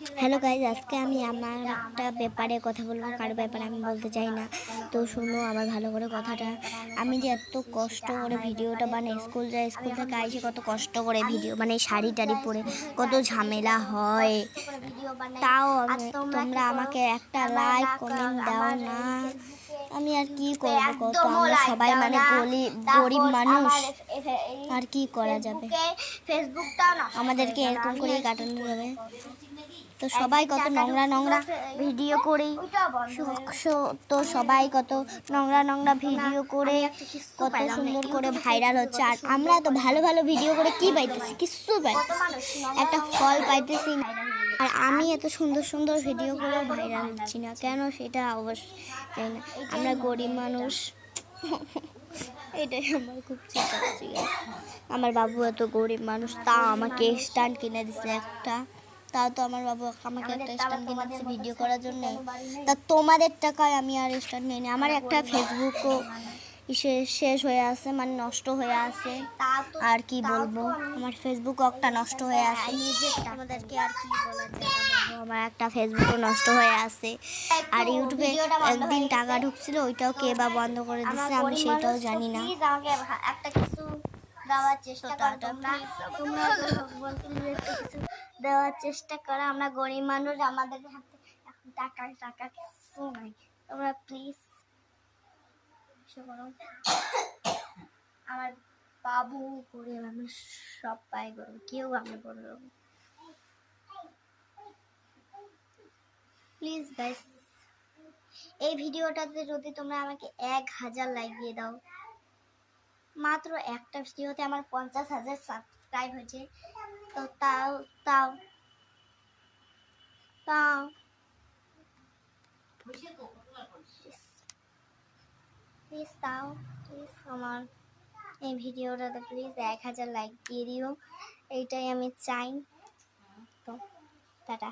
Hello guys, আজকে আমি আমার একটা ব্যাপারে কথা বলবো। কার ব্যাপারে আমি বলতে চাই না, তো শুনো আমার ভালো করে কথাটা। আমি যে এত কষ্ট করে ভিডিওটা বানাই, স্কুল যাই, স্কুল থেকে আইসে কত কষ্ট করে ভিডিও মানে শাড়ি টাড়ি পরে কত ঝামেলা হয়, তাও তোমরা আমাকে একটা লাইক কমেন্ট দাও না। আমি আর কি করবো কত, আমরা সবাই মানে গরিব মানুষ, আর কি করা যাবে, আমাদেরকে এরকম করেই কাটানো যাবে। তো সবাই কত নোংরা নোংরা ভিডিও করে, তো সবাই কত নোংরা নোংরা ভিডিও করে কত সুন্দর করে ভাইরাল হচ্ছে, আর আমরা তো ভালো ভালো ভিডিও করে কি পাইতেছি? কিচ্ছু পাইতেছি, একটা ফল পাইতেছি না। আর আমি এত সুন্দর সুন্দর ভিডিও করে ভাইরাল হচ্ছি না কেন, সেটা অবশ্যই না। আমরা গরিব মানুষ, এটাই আমার খুব চিন্তা হচ্ছে। আমার বাবু এত গরিব মানুষ, তাও আমাকে স্ট্যান্ড কিনে দিছে একটা, তাও তো আমার বাবু আমাকে একটা স্ট্যান্ড কিনে দিচ্ছে ভিডিও করার জন্য। তা তোমাদের টাকায় আমি আর স্ট্যান্ড নিই না। আমার একটা ফেসবুকও শেষ হয়ে আছে, মানে নষ্ট হয়ে আছে, আর কি বলবো, আমার ফেসবুক একটা নষ্ট হয়ে আছে। আমাদেরকে আর কি বলা যায়, আমার একটা ফেসবুকও নষ্ট হয়ে আছে। আর ইউটিউবে একদিন টাকা ঢুকছিল, ওইটাও কে বা বন্ধ করে দিচ্ছে, আমি সেটাও জানি না। একটা কিছু দেওয়ার চেষ্টা করো, তোমরা কিছু দেওয়ার চেষ্টা করো। আমরা গরিব মানুষ, আমাদের হাতে এখন টাকা টাকা কিছু নাই, তোমরা প্লিজ করো। আমার বাবু গরিব মানুষ, সবাই গরিব, কেউ আমরা গরিব। প্লিজ গাইস, এই ভিডিওটাতে যদি তোমরা আমাকে 1000 লাইক দিয়ে দাও, মাত্র একটা ভিডিওতে আমার 50,000 সাবস্ক্রাইব হয়েছে, তো তাও তাও তাও প্লিজ তাও প্লিজ আমার এই ভিডিওটাতে প্লিজ 1000 লাইক দিয়ে দিও, এইটাই আমি চাই। তো টাটা,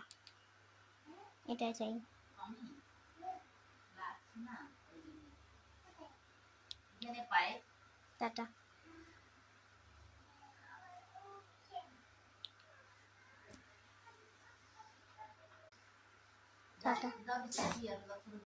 এটাই চাই। টাটা। টাটা।